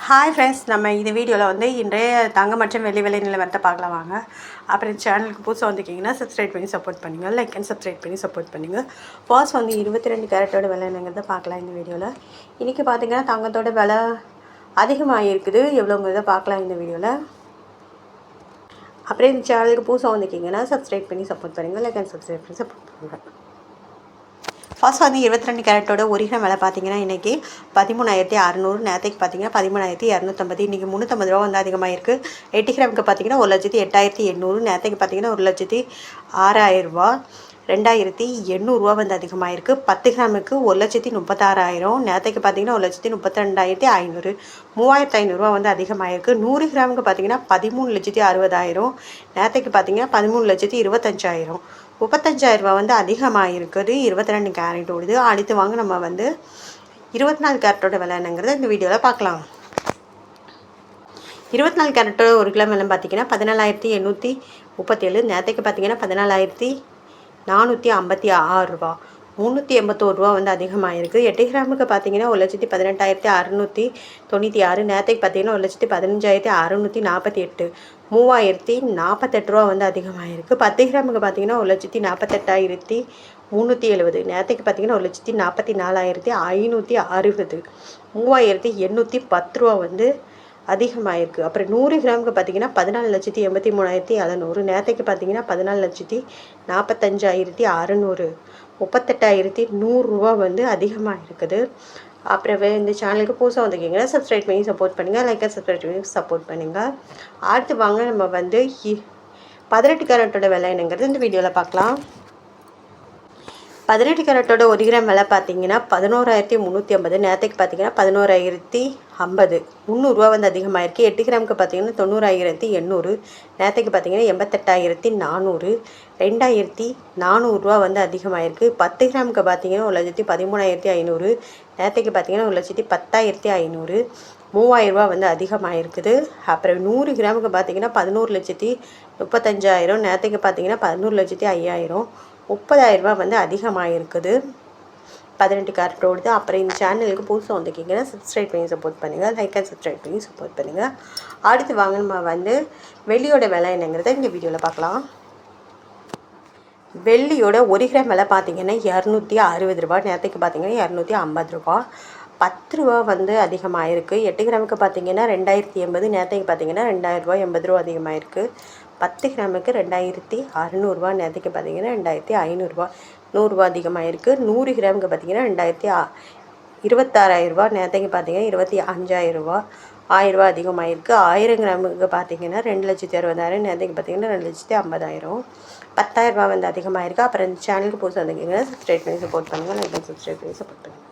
Hi friends, நம்ம இந்த வீடியோவில் வந்து இன்றைய தங்கம் மற்றும் வெள்ளி விலை நிலவரத்தை பார்க்கலாம் வாங்க. அப்புறம் சேனலுக்கு புதுசாக வந்துக்கிங்கன்னா சப்ஸ்கிரைப் பண்ணி சப்போர்ட் பண்ணுங்கள், லைக் அண்ட் சப்ஸ்கிரைப் பண்ணி சப்போர்ட் பண்ணுங்கள். ஃபர்ஸ்ட் வந்து 22 கேரட்டோட விலை என்னங்கிறத பார்க்கலாம் இந்த வீடியோவில். இன்றைக்கி பார்த்திங்கன்னா தங்கத்தோட விலை அதிகமாக இருக்குது, எவ்வளோங்கிறத பார்க்கலாம் இந்த வீடியோவில். அப்புறம் இந்த சேனலுக்கு புதுசாக வந்துக்கிங்கன்னா சப்ஸ்கிரைப் பண்ணி சப்போர்ட் பண்ணுங்கள், லைக் அண்ட் சப்ஸ்கிரைப் பண்ணி சப்போர்ட் பண்ணுங்கள். ஃபர்ஸ்ட் வந்து 22 கேரட்டோட ஒரு கிராம் விலை பார்த்தீங்கன்னா இன்றைக்கி 13,600, நேற்றுக்கு பார்த்தீங்கன்னா 13,250, இன்றைக்கி 350 ரூபா வந்து அதிகமாக இருக்குது. 8 கிராமுக்கு பார்த்தீங்கன்னா 1,08,800, நேற்றுக்கு பார்த்தீங்கன்னா 1,06,000 ரூபா, 2,800 வந்து அதிகமாக இருக்குது. 10 கிராமுக்கு 1,36,000, நேற்றுக்கு பார்த்தீங்கன்னா 1,32,500, 3,500 வந்து அதிகமாக இருக்குது. 100 கிராமுக்கு பார்த்தீங்கன்னா 13,60,000, நேற்றுக்கு பார்த்தீங்கன்னா 13,25,000, 35,000 வந்து அதிகமாக இருக்குது. 22 கேரட் ஓடுது. அடுத்து வாங்க நம்ம வந்து 24 கேரட்டோட விலை என்னங்கிறத இந்த வீடியோவில் பார்க்கலாம். 24 கேரட்டோட ஒரு கிலோ விலை பார்த்தீங்கன்னா 14,837, நேற்றுக்கு பார்த்தீங்கன்னா 14,456 ரூபா, 381 ரூபா வந்து அதிகமாக இருக்குது. 8 கிராமுக்கு பார்த்தீங்கன்னா 1,18,696, நேற்றுக்கு பார்த்தீங்கன்னா 1,15,648, 3,048 ரூபா வந்து அதிகமாக இருக்குது. 10 கிராமுக்கு பார்த்தீங்கன்னா 1,48,370, நேற்றுக்கு பார்த்தீங்கன்னா 1,44,560, 3,810 ரூபா வந்து அதிகமாக இருக்குது. அப்புறம் 100 கிராமுக்கு பார்த்தீங்கன்னா 14,83,700, நேற்றுக்கு பார்த்தீங்கன்னா 14,45,600, 38,100 ரூபா வந்து அதிகமாக இருக்குது. அப்புறம் இந்த சேனலுக்கு புதுசாக வந்துக்கிங்கன்னா சப்ஸ்கிரைப் பண்ணி சப்போர்ட் பண்ணுங்கள், லைக் சப்ஸ்கிரைப் பண்ணி சப்போர்ட் பண்ணுங்கள். அடுத்து வாங்க நம்ம வந்து 18 கேரட்டோட விலை என்னங்கிறது இந்த வீடியோவில் பார்க்கலாம். 18 கேரட்டோட ஒரு கிராம் விலை பார்த்தீங்கன்னா 11,350, நேற்றுக்கு பார்த்தீங்கன்னா 11,050, 300 வந்து அதிகமாக இருக்குது. 8 கிராமுக்கு பார்த்தீங்கன்னா 90,800, நேற்றுக்கு பார்த்தீங்கன்னா 88,400, 2,400 வந்து அதிகமாக இருக்குது. 10 கிராமுக்கு பார்த்தீங்கன்னா 1,13,500, நேற்றுக்கு பார்த்தீங்கன்னா 1,10,500, 3,000 வந்து அதிகமாக இருக்குது. அப்புறம் 100 கிராமுக்கு பார்த்தீங்கன்னா 11,35,000, நேற்றுக்கு பார்த்தீங்கன்னா 11,05,000, 30,000 வந்து அதிகமாக இருக்குது. 18 கேரட் ஓடுது. அப்புறம் இந்த சேனலுக்கு புதுசாக வந்துக்கிங்கன்னா சப்ஸ்கிரைப் பண்ணி சப்போர்ட் பண்ணுங்கள், லைக் அண்ட் சப்ஸ்கிரைப் பண்ணி சப்போர்ட் பண்ணுங்கள். அடுத்து வாங்க நம்ம வந்து வெள்ளியோட விலை என்னங்கிறத இந்த வீடியோவில் பார்க்கலாம். வெள்ளியோட ஒரு கிராம் விலை பார்த்தீங்கன்னா 260 ரூபா, நேற்றுக்கு பார்த்தீங்கன்னா 250 ரூபா, 10 ரூபா வந்து அதிகமாக இருக்குது. 8 கிராமுக்கு பார்த்தீங்கன்னா 2,080, நேற்றுக்கு பார்த்தீங்கன்னா 2,080 ரூபா அதிகமாக இருக்குது. 10 கிராமுக்கு 2,600, நேற்றுக்கு பார்த்தீங்கன்னா 2,500, 100 அதிகமாக இருக்குது. 100 கிராமுக்கு பார்த்தீங்கன்னா 26,000 ரூபா, நேற்றுக்கு பார்த்தீங்கன்னா 25,000, 1,000 அதிகமாக இருக்குது. 1000 கிராமுக்கு பார்த்தீங்கன்னா 2,60,000, நேற்றுக்கு பார்த்தீங்கன்னா 2,50,000, 10,000 வந்து அதிகமாக இருக்குது. அப்புறம் இந்த சேனலுக்கு புதுசாக வந்துக்கிங்கன்னா சப்ஸ்கிரைப் பண்ணி சப்போர்ட் பண்ணுங்கள், லைக் பண்ணி சப்ஸ்கிரைப் பண்ணி சப்போர்ட் பண்ணுங்கள்.